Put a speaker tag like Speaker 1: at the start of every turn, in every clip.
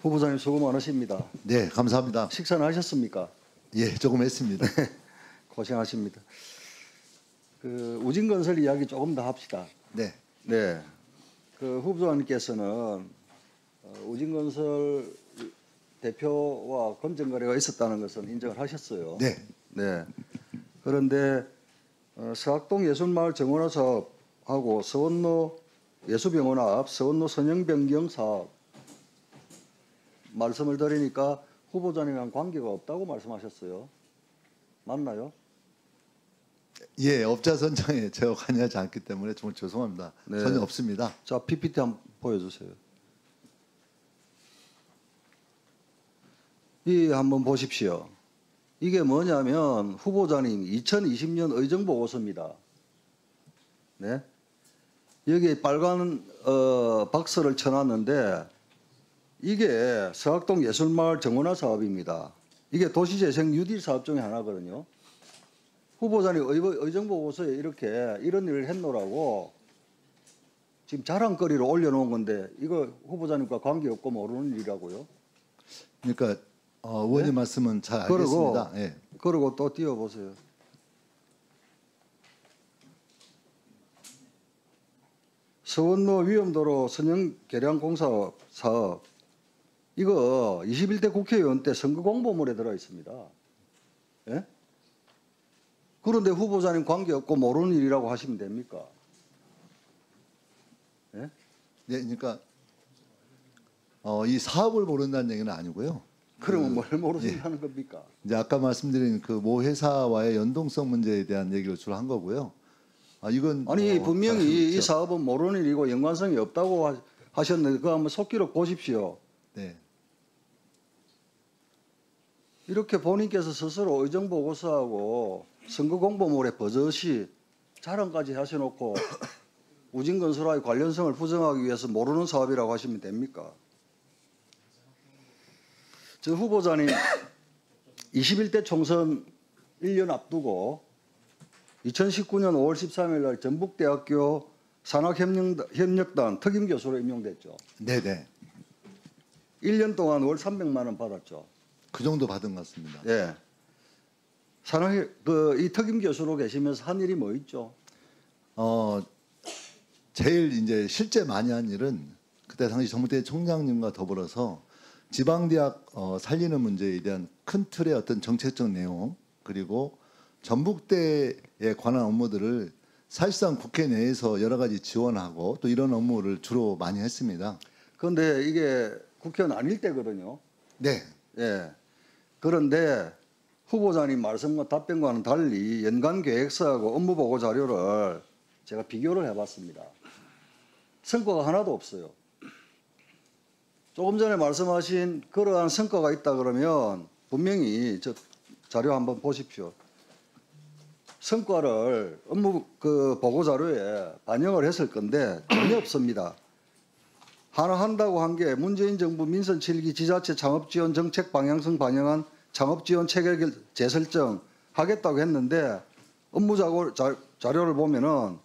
Speaker 1: 후보자님 수고 많으십니다.
Speaker 2: 네, 감사합니다.
Speaker 1: 식사는 하셨습니까?
Speaker 2: 예, 조금 했습니다.
Speaker 1: 고생하십니다. 우진건설 이야기 조금 더 합시다.
Speaker 2: 네,
Speaker 1: 네. 후보자님께서는 우진건설 대표와 검증거래가 있었다는 것은 인정을 하셨어요.
Speaker 2: 네,
Speaker 1: 네. 그런데 서학동 예술마을 정원화 사업하고 서원로 예수병원 앞 서원로 선형변경 사업 말씀을 드리니까 후보자님이랑 관계가 없다고 말씀하셨어요. 맞나요?
Speaker 2: 예, 업자 선정에 제가 관여하지 않기 때문에 정말 죄송합니다.
Speaker 1: 네.
Speaker 2: 전혀 없습니다.
Speaker 1: 자, PPT 한번 보여주세요. 이 한번 보십시오. 이게 뭐냐면 후보자님 2020년 의정보고서입니다. 네. 여기에 빨간 박스를 쳐놨는데 이게 서학동 예술마을 정원화 사업입니다. 이게 도시재생 뉴딜 사업 중에 하나거든요. 후보자님 의정보고서에 이렇게 이런 일을 했노라고 지금 자랑거리로 올려놓은 건데 이거 후보자님과 관계없고 모르는 일이라고요.
Speaker 2: 그러니까 의원님
Speaker 1: 네?
Speaker 2: 말씀은 잘 알겠습니다. 예.
Speaker 1: 그리고 또 띄워보세요. 서원로 위험도로 선형 계량공사 사업 이거 21대 국회의원 때 선거 공보물에 들어 있습니다. 예? 그런데 후보자님 관계없고 모르는 일이라고 하시면 됩니까? 예?
Speaker 2: 네, 그러니까 이 사업을 모른다는 얘기는 아니고요.
Speaker 1: 그러면 뭘 모르신다는 겁니까?
Speaker 2: 이제 아까 말씀드린 그 모 회사와의 연동성 문제에 대한 얘기를 주로 한 거고요. 이건
Speaker 1: 아니 분명히
Speaker 2: 잘
Speaker 1: 이
Speaker 2: 알죠.
Speaker 1: 사업은 모르는 일이고 연관성이 없다고 하셨는데 그거 한번 속기록 보십시오.
Speaker 2: 네,
Speaker 1: 이렇게 본인께서 스스로 의정보고서하고 선거공보물에 버젓이 자랑까지 하셔놓고 우진건설와의 관련성을 부정하기 위해서 모르는 사업이라고 하시면 됩니까? 저 후보자님 21대 총선 1년 앞두고 2019년 5월 13일 날 전북대학교 산학협력단 특임교수로 임용됐죠.
Speaker 2: 네, 네.
Speaker 1: 1년 동안 월 300만 원 받았죠.
Speaker 2: 그 정도 받은 것 같습니다.
Speaker 1: 예. 이 특임교수로 계시면서 한 일이 뭐 있죠?
Speaker 2: 제일 이제 실제 많이 한 일은 그때 당시 전북대 총장님과 더불어서 지방대학 살리는 문제에 대한 큰 틀의 어떤 정책적 내용 그리고 전북대에 관한 업무들을 사실상 국회 내에서 여러 가지 지원하고 또 이런 업무를 주로 많이 했습니다.
Speaker 1: 그런데 이게 국회의원 아닐 때거든요.
Speaker 2: 네,
Speaker 1: 예. 그런데 후보자님 말씀과 답변과는 달리 연간 계획서하고 업무 보고 자료를 제가 비교를 해봤습니다. 성과가 하나도 없어요. 조금 전에 말씀하신 그러한 성과가 있다 그러면 분명히 저 자료 한번 보십시오. 성과를 업무 보고 자료에 반영을 했을 건데 전혀 없습니다. 하나 한다고 한 게 문재인 정부 민선 7기 지자체 창업지원 정책 방향성 반영한 창업지원 체계 재설정 하겠다고 했는데 업무 자료를 보면은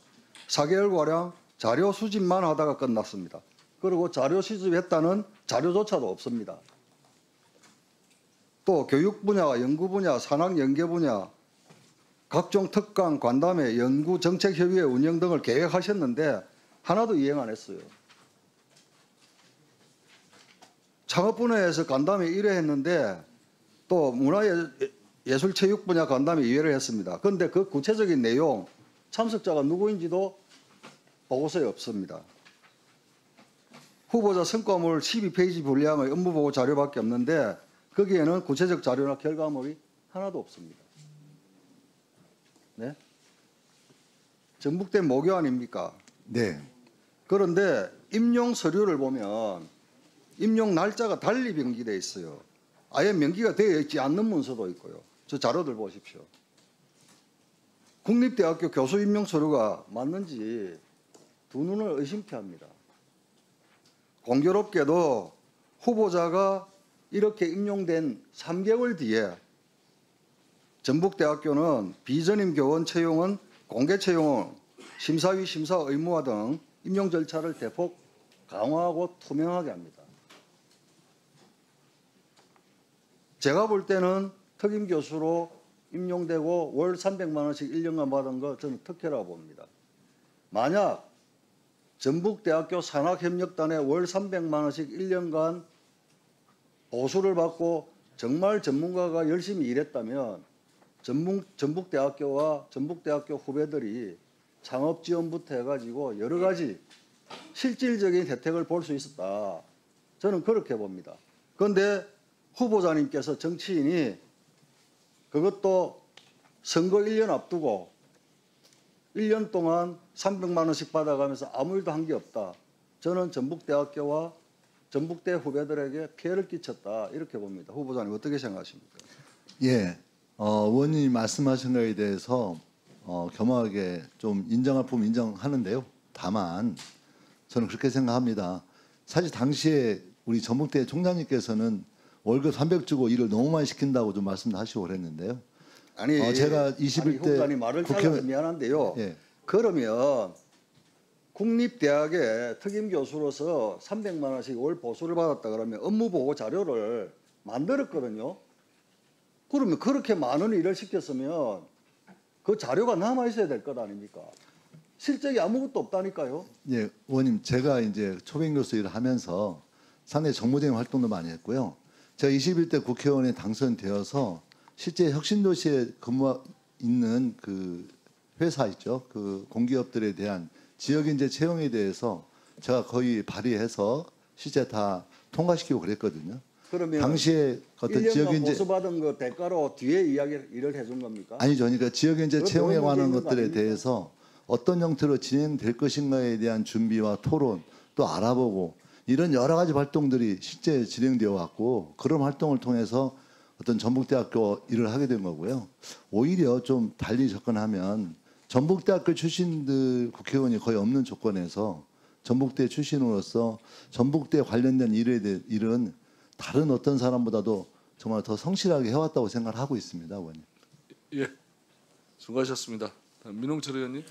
Speaker 1: 4개월가량 자료 수집만 하다가 끝났습니다. 그리고 자료 수집했다는 자료조차도 없습니다. 또 교육 분야와 연구 분야, 산학 연계 분야, 각종 특강, 관담회, 연구 정책협의회 운영 등을 계획하셨는데 하나도 이행 안 했어요. 창업 분야에서 간담회 1회 했는데 또 문화예술체육 분야 간담회 2회를 했습니다. 그런데 그 구체적인 내용, 참석자가 누구인지도 보고서에 없습니다. 후보자 성과물 12페이지 분량의 업무보고 자료밖에 없는데 거기에는 구체적 자료나 결과물이 하나도 없습니다. 네? 전북대 모교 아닙니까?
Speaker 2: 네.
Speaker 1: 그런데 임용 서류를 보면 임용 날짜가 달리 명기되어 있어요. 아예 명기가 되어 있지 않는 문서도 있고요. 저 자료들 보십시오. 국립대학교 교수 임용 서류가 맞는지 두 눈을 의심케 합니다. 공교롭게도 후보자가 이렇게 임용된 3개월 뒤에 전북대학교는 비전임 교원 채용은 공개 채용, 심사위 심사 의무화 등 임용 절차를 대폭 강화하고 투명하게 합니다. 제가 볼 때는 특임 교수로 임용되고 월 300만 원씩 1년간 받은 거 저는 특혜라고 봅니다. 만약 전북대학교 산학협력단에 월 300만 원씩 1년간 보수를 받고 정말 전문가가 열심히 일했다면 전북대학교와 전북대학교 후배들이 창업지원부터 해가지고 여러 가지 실질적인 혜택을 볼 수 있었다. 저는 그렇게 봅니다. 그런데 후보자님께서 정치인이 그것도 선거 1년 앞두고 1년 동안 300만 원씩 받아가면서 아무 일도 한 게 없다. 저는 전북대학교와 전북대 후배들에게 피해를 끼쳤다. 이렇게 봅니다. 후보자님 어떻게 생각하십니까?
Speaker 2: 예, 의원님이 말씀하신 거에 대해서 겸허하게 좀 인정할 부분 인정하는데요. 다만 저는 그렇게 생각합니다. 사실 당시에 우리 전북대 총장님께서는 월급 300 주고 일을 너무 많이 시킨다고 좀 말씀하시고 그랬는데요.
Speaker 1: 아니,
Speaker 2: 제가 21대
Speaker 1: 후보자님 말을 잘라서 미안한데요.
Speaker 2: 예.
Speaker 1: 그러면 국립대학의 특임 교수로서 300만 원씩 월 보수를 받았다 그러면 업무 보고 자료를 만들었거든요. 그러면 그렇게 많은 일을 시켰으면 그 자료가 남아 있어야 될 것 아닙니까? 실적이 아무것도 없다니까요.
Speaker 2: 예, 의원님 제가 이제 초빙 교수 일을 하면서 상당히 정무적인 활동도 많이 했고요. 제가 21대 국회의원에 당선되어서 실제 혁신도시에 근무 있는 그 회사 있죠. 그 공기업들에 대한 지역인재 채용에 대해서 제가 거의 발의해서 실제 다 통과시키고 그랬거든요.
Speaker 1: 그러면
Speaker 2: 당시에 어떤
Speaker 1: 1년간
Speaker 2: 지역인재
Speaker 1: 보수 받은 그 대가로 뒤에 일을 해준 겁니까?
Speaker 2: 아니죠. 그러니까 지역인재
Speaker 1: 그건
Speaker 2: 채용에
Speaker 1: 너무
Speaker 2: 관한
Speaker 1: 문제 있는 거
Speaker 2: 것들에
Speaker 1: 아닙니까?
Speaker 2: 대해서 어떤 형태로 진행될 것인가에 대한 준비와 토론 또 알아보고 이런 여러 가지 활동들이 실제 진행되어 왔고 그런 활동을 통해서 어떤 전북대학교 일을 하게 된 거고요. 오히려 좀 달리 접근하면 전북대학교 출신들 국회의원이 거의 없는 조건에서 전북대 출신으로서 전북대 관련된 일은 다른 어떤 사람보다도 정말 더 성실하게 해왔다고 생각을 하고 있습니다, 의원님.
Speaker 3: 예, 수고하셨습니다. 민홍철 의원님.